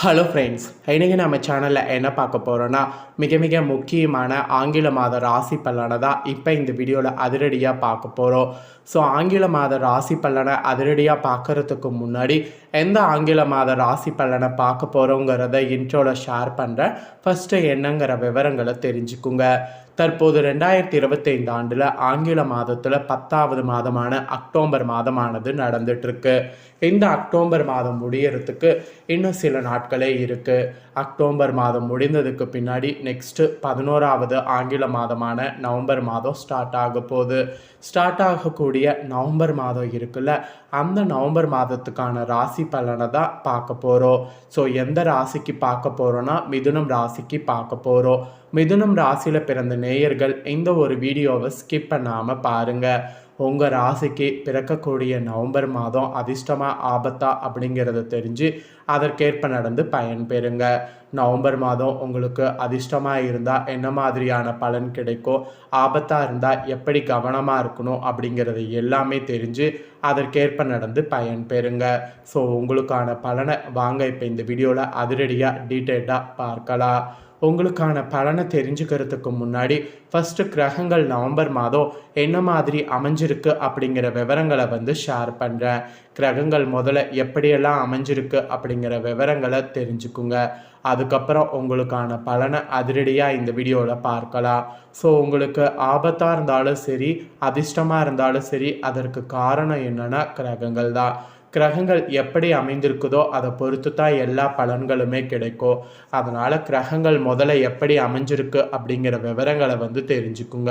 Hello friends, இன்றைக்கி நம்ம சேனலில் என்ன பார்க்க போகிறோன்னா மிக மிக முக்கியமான ஆங்கில மாத ராசி பலனை தான் இப்போ இந்த வீடியோவில் அதிரடியாக பார்க்க போகிறோம். ஸோ ஆங்கில மாத ராசி பலனை அதிரடியாக பார்க்குறதுக்கு முன்னாடி எந்த ஆங்கில மாத ராசி பலனை பார்க்க போகிறோங்கிறத இன்ட்ரோவில் ஷேர் பண்ணுறேன். ஃபஸ்ட்டு என்னங்கிற விவரங்களை தெரிஞ்சுக்குங்க. தற்போது 2025 ஆண்டில் ஆங்கில மாதத்தில் 10வது மாதமான அக்டோபர் மாதமானது நடந்துட்டுருக்கு. இந்த அக்டோபர் மாதம் முடியறதுக்கு இன்னும் சில நாட்களே இருக்குது. அக்டோபர் மாதம் முடிந்ததுக்கு பின்னாடி நெக்ஸ்ட்டு 11வது ஆங்கில மாதமான நவம்பர் மாதம் ஸ்டார்ட் ஆக போகுது. ஸ்டார்ட் ஆகக்கூடிய நவம்பர் மாதம் இருக்குல்ல, அந்த நவம்பர் மாதத்துக்கான ராசி பலனை தான் பார்க்க போகிறோம். ஸோ எந்த ராசிக்கு பார்க்க போகிறோன்னா மிதுனம் ராசிக்கு பார்க்க போகிறோம். மிதுனம் ராசியில் பிறந்த நேயர்கள் இந்த ஒரு வீடியோவை ஸ்கிப் பண்ணாமல் பாருங்கள். உங்கள் ராசிக்கு பிறக்கக்கூடிய நவம்பர் மாதம் அதிர்ஷ்டமா ஆபத்தா அப்படிங்கிறத தெரிஞ்சு அதற்கேற்ப நடந்து பயன்பெறுங்க. நவம்பர் மாதம் உங்களுக்கு அதிர்ஷ்டமாக இருந்தால் என்ன மாதிரியான பலன் கிடைக்கும், ஆபத்தாக இருந்தால் எப்படி கவனமாக இருக்கணும் அப்படிங்கிறது எல்லாமே தெரிஞ்சு அதற்கேற்ப நடந்து பயன்பெறுங்க. ஸோ உங்களுக்கான பலனை வாங்க இப்போ இந்த வீடியோவில் அதிரடியாக டீட்டெயில்டாக பார்க்கலாம். உங்களுக்கான பலனை தெரிஞ்சுக்கிறதுக்கு முன்னாடி ஃபஸ்ட்டு கிரகங்கள் நவம்பர் மாதம் என்ன மாதிரி அமைஞ்சிருக்கு அப்படிங்கிற விவரங்களை ஷேர் பண்ணுறேன். கிரகங்கள் முதல்ல எப்படியெல்லாம் அமைஞ்சிருக்கு அப்படிங்கிற விவரங்களை தெரிஞ்சுக்குங்க. அதுக்கப்புறம் உங்களுக்கான பலனை அதிரடியாக இந்த வீடியோவில் பார்க்கலாம். ஸோ உங்களுக்கு ஆபத்தாக இருந்தாலும் சரி, அதிர்ஷ்டமாக இருந்தாலும் சரி, அதற்கு காரணம் என்னென்னா கிரகங்கள் தான். கிரகங்கள் எப்படி அமைந்திருக்குதோ அதை பொறுத்து தான் எல்லா பலன்களுமே கிடைக்கும். அதனால் கிரகங்கள் முதல்ல எப்படி அமைஞ்சிருக்கு அப்படிங்கிற விவரங்களை தெரிஞ்சுக்குங்க.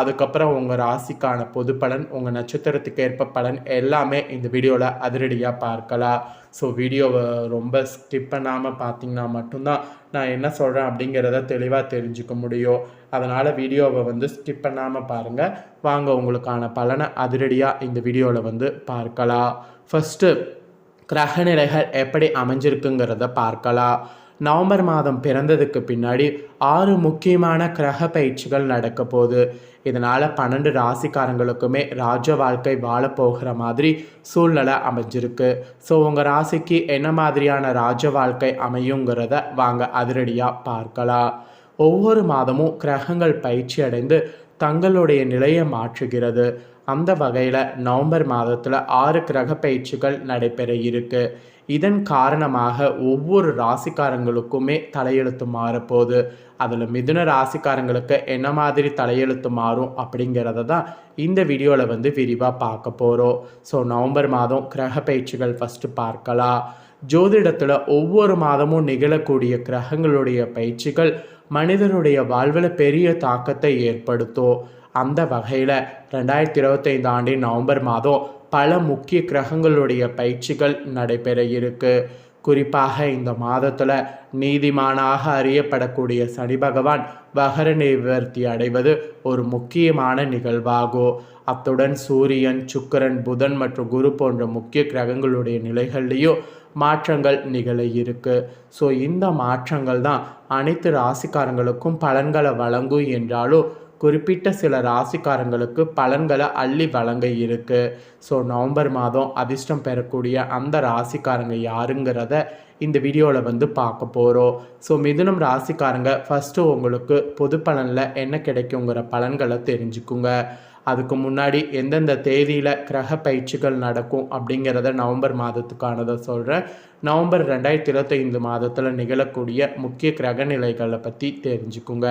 அதுக்கப்புறம் உங்கள் ராசிக்கான பொது பலன், உங்கள் நட்சத்திரத்துக்கு ஏற்ப பலன் எல்லாமே இந்த வீடியோவில் அதிரடியாக பார்க்கலாம். ஸோ வீடியோவை ரொம்ப ஸ்கிப் பண்ணாமல் பார்த்தீங்கன்னா மட்டும்தான் நான் என்ன சொல்கிறேன் அப்படிங்கிறத தெளிவாக தெரிஞ்சுக்க முடியும். அதனால் வீடியோவை ஸ்கிப் பண்ணாமல் பாருங்கள். வாங்க உங்களுக்கான பலனை அதிரடியாக இந்த வீடியோவில் பார்க்கலாம். ஃபஸ்ட்டு கிரகநிலைகள் எப்படி அமைஞ்சிருக்குங்கிறத பார்க்கலாம். நவம்பர் மாதம் பிறந்ததுக்கு பின்னாடி 6 முக்கியமான கிரக பயிற்சிகள் நடக்க போகுது. இதனால் 12 ராசிக்காரங்களுக்குமே ராஜ வாழ்க்கை வாழப்போகிற மாதிரி சூழ்நிலை அமைஞ்சிருக்கு. ஸோ உங்கள் ராசிக்கு என்ன மாதிரியான ராஜ வாழ்க்கை அமையுங்கிறத வாங்க அதிரடியாக பார்க்கலாம். ஒவ்வொரு மாதமும் கிரகங்கள் பயிற்சி அடைந்து தங்களுடைய நிலையை மாற்றுகிறது. அந்த வகையில் நவம்பர் மாதத்தில் 6 கிரக பயிற்சிகள் நடைபெற இருக்கு. இதன் காரணமாக ஒவ்வொரு ராசிக்காரங்களுக்குமே தலையெழுத்து மாறப்போகுது. அதில் மிதுன ராசிக்காரங்களுக்கு என்ன மாதிரி தலையெழுத்து மாறும் அப்படிங்கிறத தான் இந்த வீடியோவில் விரிவாக பார்க்க போகிறோம். ஸோ நவம்பர் மாதம் கிரக பயிற்சிகள் ஃபஸ்ட்டு பார்க்கலாம். ஜோதிடத்தில் ஒவ்வொரு மாதமும் நிகழக்கூடிய கிரகங்களுடைய பயிற்சிகள் மனிதனுடைய வாழ்வில் பெரிய தாக்கத்தை ஏற்படுத்தும். அந்த வகையில் 2025 ஆண்டின் நவம்பர் மாதம் பல முக்கிய கிரகங்களுடைய பயிற்சிகள் நடைபெற இருக்கு. குறிப்பாக இந்த மாதத்தில் நீதிமானாக அறியப்படக்கூடிய சனி பகவான் வகர நிவர்த்தி அடைவது ஒரு முக்கியமான நிகழ்வாகும். அத்துடன் சூரியன், சுக்கிரன், புதன் மற்றும் குரு போன்ற முக்கிய கிரகங்களுடைய நிலைகள்லேயும் மாற்றங்கள் நிகழ இருக்கு. ஸோ இந்த மாற்றங்கள் தான் அனைத்து ராசிக்காரங்களுக்கும் பலன்களை வழங்கும் என்றாலும் குறிப்பிட்ட சில ராசிக்காரங்களுக்கு பலன்களை அள்ளி வழங்க இருக்கு. ஸோ நவம்பர் மாதம் அதிர்ஷ்டம் பெறக்கூடிய அந்த ராசிக்காரங்க யாருங்கிறத இந்த வீடியோவில் பார்க்க போகிறோம். ஸோ மிதுனம் ராசிக்காரங்க ஃபஸ்ட்டு உங்களுக்கு பொது பலனில் என்ன கிடைக்குங்கிற பலன்களை தெரிஞ்சுக்குங்க. அதுக்கு முன்னாடி எந்தெந்த தேதியில் கிரக பயிற்சிகள் நடக்கும் அப்படிங்கிறத நவம்பர் மாதத்துக்கானதை சொல்கிறேன். நவம்பர் 2025 மாதத்தில் நிகழக்கூடிய முக்கிய கிரக நிலைகளை பற்றி தெரிஞ்சுக்குங்க.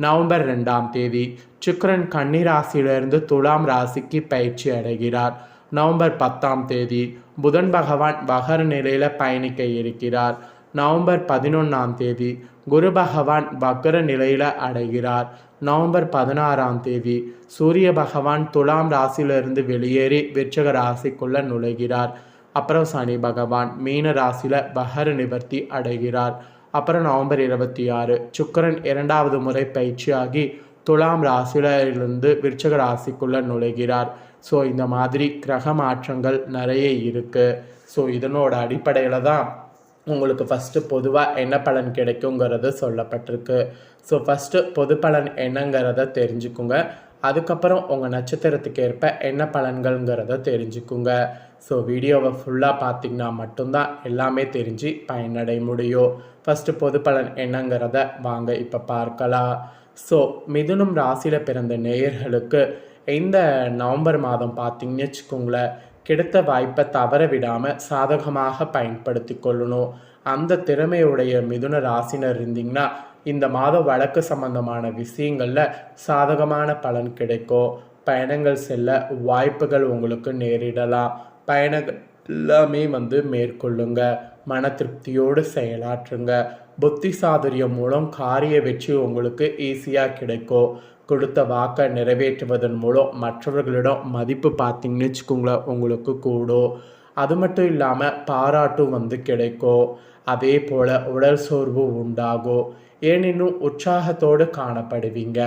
நவம்பர் 2ஆம் தேதி சுக்கிரன் கன்னி ராசியிலிருந்து துலாம் ராசிக்கு பயிற்சி அடைகிறார். நவம்பர் 10ஆம் தேதி புதன் பகவான் வகர நிலையில் பயணிக்க இருக்கிறார். நவம்பர் 11ஆம் தேதி குரு பகவான் வக்ர நிலையில் அடைகிறார். நவம்பர் 16ஆம் தேதி சூரிய பகவான் துலாம் ராசியிலிருந்து வெளியேறி விருச்சிக ராசிக்குள்ளே நுழைகிறார். அப்புறம் சனி பகவான் மீன ராசியில் வகர நிவர்த்தி அடைகிறார். அப்புறம் நவம்பர் 26 சுக்கிரன் 2வது முறை பயிற்சியாகி துலாம் ராசியிலிருந்து விருச்சிக ராசிக்குள்ளே நுழைகிறார். ஸோ இந்த மாதிரி கிரக மாற்றங்கள் நிறைய இருக்குது. ஸோ இதனோட அடிப்படையில் தான் உங்களுக்கு ஃபஸ்ட்டு பொதுவாக என்ன பலன் கிடைக்குங்கிறது சொல்லப்பட்டிருக்கு. ஸோ ஃபஸ்ட்டு பொது பலன் என்னங்கிறத தெரிஞ்சுக்குங்க. அதுக்கப்புறம் உங்கள் நட்சத்திரத்துக்கு ஏற்ப என்ன பலன்கள்ங்கிறத தெரிஞ்சுக்குங்க. ஸோ வீடியோவை ஃபுல்லாக பார்த்தீங்கன்னா மட்டும்தான் எல்லாமே தெரிஞ்சு பயனடைய முடியும். ஃபஸ்ட்டு பொது பலன் என்னங்கிறத வாங்க இப்போ பார்க்கலாம். ஸோ மிதுனம் ராசியில் பிறந்த நேயர்களுக்கு இந்த நவம்பர் மாதம் பார்த்தீங்கன்னு வச்சுக்கோங்களேன், கிடைத்த வாய்ப்பை தவற விடாமல் சாதகமாக பயன்படுத்தி கொள்ளணும். அந்த திறமையுடைய மிதுன ராசினர் இருந்தீங்கன்னா இந்த மாதம் வழக்கு சம்பந்தமான விஷயங்களில் சாதகமான பலன் கிடைக்கும். பயணங்கள் செல்ல வாய்ப்புகள் உங்களுக்கு நேரிடலாம். பயணங்கள் எல்லாமே மேற்கொள்ளுங்க. மன திருப்தியோடு செயலாற்றுங்க. புத்தி சாதுரியம் மூலம் காரிய வெற்றி உங்களுக்கு ஈஸியாக கிடைக்கும். கொடுத்த வாக்கை நிறைவேற்றுவதன் மூலம் மற்றவர்களிடம் மதிப்பு பார்த்தீங்கன்னு வச்சுக்கோங்களேன் உங்களுக்கு கூடும். அது மட்டும் இல்லாமல் பாராட்டும் கிடைக்கும். அதே போல் உடல் சோர்வு உண்டாகும். ஏனெனும் உற்சாகத்தோடு காணப்படுவீங்க.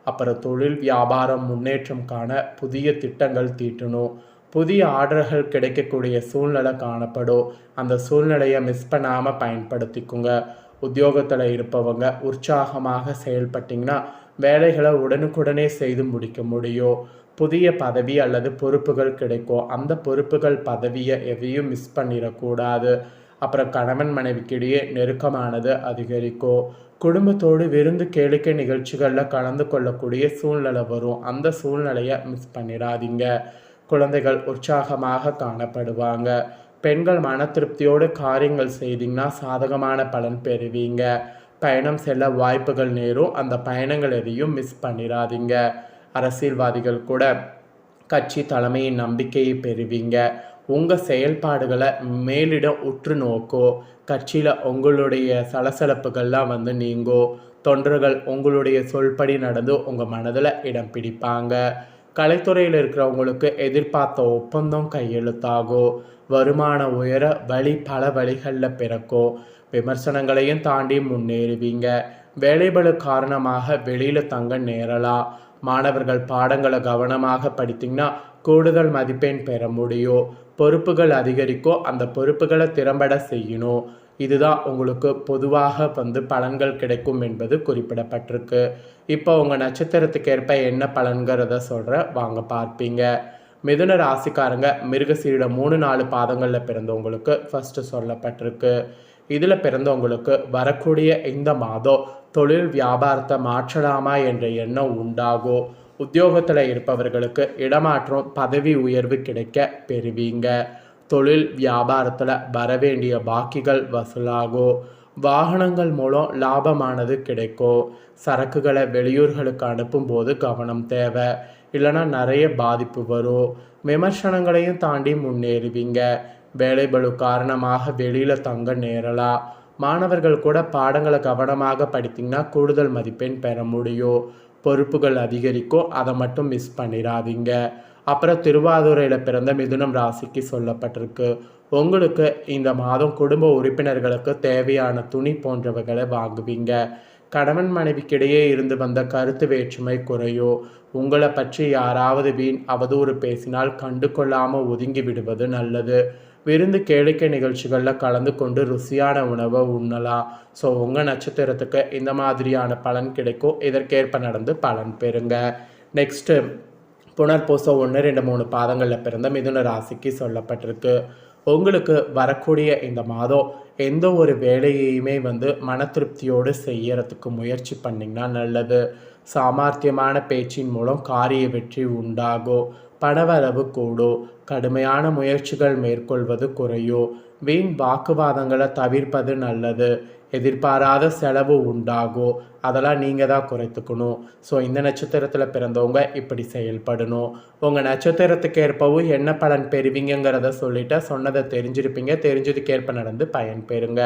அப்புறம் தொழில் வியாபாரம் முன்னேற்றம் காண புதிய திட்டங்கள் தீட்டணும். புதிய ஆர்டர்கள் கிடைக்கக்கூடிய சூழ்நிலை காணப்படும். அந்த சூழ்நிலையை மிஸ் பண்ணாமல் பயன்படுத்திக்குங்க. உத்தியோகத்தில் இருப்பவங்க உற்சாகமாக செயல்பட்டிங்கன்னா வேலைகளை உடனுக்குடனே செய்து முடிக்க முடியும். புதிய பதவி அல்லது பொறுப்புகள் கிடைக்கும். அந்த பொறுப்புகள் பதவியை எதையும் மிஸ் பண்ணிடக்கூடாது. அப்புறம் கணவன் மனைவிக்கிடையே நெருக்கமானது அதிகரிக்கும். குடும்பத்தோடு விருந்து கேளிக்கை நிகழ்ச்சிகளில் கலந்து கொள்ளக்கூடிய சூழ்நிலை வரும். அந்த சூழ்நிலையை மிஸ் பண்ணிடாதீங்க. குழந்தைகள் உற்சாகமாக காணப்படுவாங்க. பெண்கள் மன திருப்தியோடு காரியங்கள் செய்தீங்கன்னா சாதகமான பலன் பெறுவீங்க. பயணம் செல்ல வாய்ப்புகள் நேரும். அந்த பயணங்கள் எதையும் மிஸ் பண்ணிடாதீங்க. அரசியல்வாதிகள் கூட கட்சி தலைமையின் நம்பிக்கையை பெறுவீங்க. உங்கள் செயல்பாடுகளை மேலிடம் உற்று நோக்கும். கட்சியில் உங்களுடைய சலசலப்புகள்லாம் நீங்கும். தொண்டர்கள் உங்களுடைய சொல்படி நடந்து உங்கள் மனதில் இடம் பிடிப்பாங்க. கலைத்துறையில் இருக்கிறவங்களுக்கு எதிர்பார்த்த ஒப்பந்தம் கையெழுத்தாகும். வருமான உயர பல வழிகளில் பிறக்கும். விமர்சனங்களையும் தாண்டி முன்னேறுவீங்க. வேலைபளு காரணமாக வெளியில் தங்க நேரலாம். மாணவர்கள் பாடங்களை கவனமாக படித்தீங்கன்னா கூடுதல் மதிப்பெண் பெற முடியும். பொறுப்புகள் அதிகரிக்கும். அந்த பொறுப்புகளை திறம்பட செய்யணும். இதுதான் உங்களுக்கு பொதுவாக பலன்கள் கிடைக்கும் என்பது குறிப்பிடப்பட்டிருக்கு. இப்போ உங்கள் நட்சத்திரத்துக்கு ஏற்ப என்ன பலன்கிறத சொல்கிற வாங்க பார்ப்பீங்க. மிதுன ராசிக்காரங்க மிருகசீரிடம் 3-4 பாதங்களில் பிறந்தவங்களுக்கு ஃபஸ்ட்டு சொல்லப்பட்டிருக்கு. இதில் பிறந்தவங்களுக்கு வரக்கூடிய இந்த மாதம் தொழில் வியாபாரத்தை மாற்றலாமா என்ற எண்ணம் உண்டாகும். உத்தியோகத்தில் இருப்பவர்களுக்கு இடமாற்றம் பதவி உயர்வு கிடைக்க பெறுவீங்க. தொழில் வியாபாரத்தில் வரவேண்டிய பாக்கிகள் வசூலாகும். வாகனங்கள் மூலம் லாபமானது கிடைக்கும். சரக்குகளை வெளியூர்களுக்கு அனுப்பும்போது கவனம் தேவை, இல்லைன்னா நிறைய பாதிப்பு வரும். விமர்சனங்களையும் தாண்டி முன்னேறுவீங்க. வேலைபளு காரணமாக வெளியில் தங்க நேரலாம். மாணவர்கள் கூட பாடங்களை கவனமாக படித்தீங்கன்னா கூடுதல் மதிப்பெண் பெற முடியும். பொறுப்புகள் அதிகரிக்கும். அதை மட்டும் மிஸ் பண்ணிடாதீங்க. அப்புறம் திருவாதுரையில் பிறந்த மிதுனம் ராசிக்கு சொல்லப்பட்டிருக்கு. உங்களுக்கு இந்த மாதம் குடும்ப உறுப்பினர்களுக்கு தேவையான துணி போன்றவைகளை வாங்குவீங்க. கணவன் மனைவிக்கிடையே இருந்து வந்த கருத்து வேற்றுமை குறையும். உங்களை பற்றி யாராவது வீண் அவதூறு பேசினால் கண்டு கொள்ளாமல் ஒதுங்கி விடுவது நல்லது. விருந்து கேளிக்கை நிகழ்ச்சிகளில் கலந்து கொண்டு ருசியான உணவை உண்ணலாம். ஸோ உங்கள் நட்சத்திரத்துக்கு இந்த மாதிரியான பலன் கிடைக்கும். இதற்கேற்ப நடந்து பலன் பெறுங்க. நெக்ஸ்ட்டு புனர்பூசம் 1, 2, 3 பாதங்களில் பிறந்த மிதுன ராசிக்கு சொல்லப்பட்டிருக்கு. உங்களுக்கு வரக்கூடிய இந்த மாதம் எந்த ஒரு வேலையுமே மன திருப்தியோடு செய்யறதுக்கு முயற்சி பண்ணிங்கன்னா நல்லது. சாமர்த்தியமான பேச்சின் மூலம் காரிய வெற்றி உண்டாகும். பணவரவு கூடும். கடுமையான முயற்சிகள் மேற்கொள்வது குறையும். வீண் வாக்குவாதங்களை தவிர்ப்பது நல்லது. எதிர்பாராத செலவு உண்டாகும். அதெல்லாம் நீங்கள் தான் குறைத்துக்கணும். ஸோ இந்த நட்சத்திரத்தில் பிறந்தவங்க இப்படி செயல்படணும். உங்கள் நட்சத்திரத்துக்கு ஏற்பவும் என்ன பலன் பெறுவீங்கிறத சொல்லிவிட்டு சொன்னதை தெரிஞ்சிருப்பீங்க. தெரிஞ்சதுக்கேற்ப நடந்து பயன் பெறுங்க.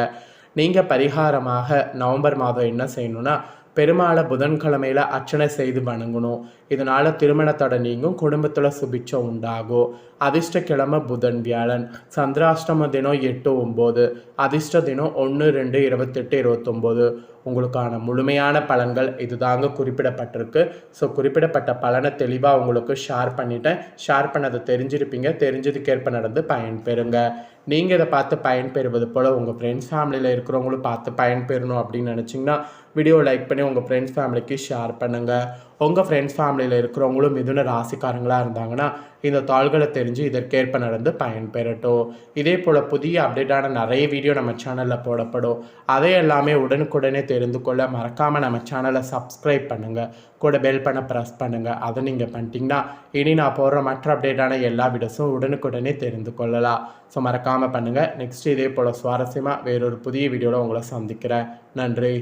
நீங்கள் பரிகாரமாக நவம்பர் மாதம் என்ன செய்யணும்னா, பெருமாளை புதன்கிழமையில் அர்ச்சனை செய்து வணங்கணும். இதனால் திருமணத்தோட நீங்கும். குடும்பத்தில் சுபிட்சம் உண்டாகும். அதிர்ஷ்ட கிழமை புதன் வியாழன். சந்திராஷ்டம தினம் 8-9. அதிர்ஷ்ட தினம் 1, 2, 28, 29. உங்களுக்கான முழுமையான பலன்கள் இதுதாங்க குறிப்பிடப்பட்டிருக்கு. ஸோ குறிப்பிடப்பட்ட பலனை தெளிவாக உங்களுக்கு ஷேர் பண்ணிட்டேன். ஷேர் பண்ணதை தெரிஞ்சிருப்பீங்க. தெரிஞ்சதுக்கேற்ப நடந்து பயன்பெறுங்க. நீங்கள் இதை பார்த்து பயன்பெறுவது போல் உங்கள் ஃப்ரெண்ட்ஸ் ஃபேமிலியில் இருக்கிறவங்களும் பார்த்து பயன்பெறணும் அப்படின்னு நினச்சிங்கன்னா வீடியோ லைக் பண்ணி உங்கள் ஃப்ரெண்ட்ஸ் ஃபேமிலிக்கு ஷேர் பண்ணுங்கள். உங்கள் ஃப்ரெண்ட்ஸ் ஃபேமிலியில் இருக்கிறவங்களும் மிதுன ராசிக்காரங்களாக இருந்தாங்கன்னா இந்த தாள்களை தெரிஞ்சு இதற்கேற்ப நடந்து பயன்பெறட்டும். இதே போல் புதிய அப்டேட்டான நிறைய வீடியோ நம்ம சேனலில் போடப்படும். அதை எல்லாமே உடனுக்குடனே தெரிந்து கொள்ள மறக்காமல் நம்ம சேனலை சப்ஸ்கிரைப் பண்ணுங்கள். கூட பெல் பண்ண ப்ரெஸ் பண்ணுங்கள். அதை நீங்கள் பண்ணிட்டீங்கன்னா இனி நான் போடுற மற்ற அப்டேட்டான எல்லா வீடியோஸும் உடனுக்குடனே தெரிந்து கொள்ளலாம். ஸோ மறக்காமல் பண்ணுங்கள். நெக்ஸ்ட் இதே போல் சுவாரஸ்யமாக வேறொரு புதிய வீடியோவில் உங்களை சந்திக்கிறேன். நன்றி.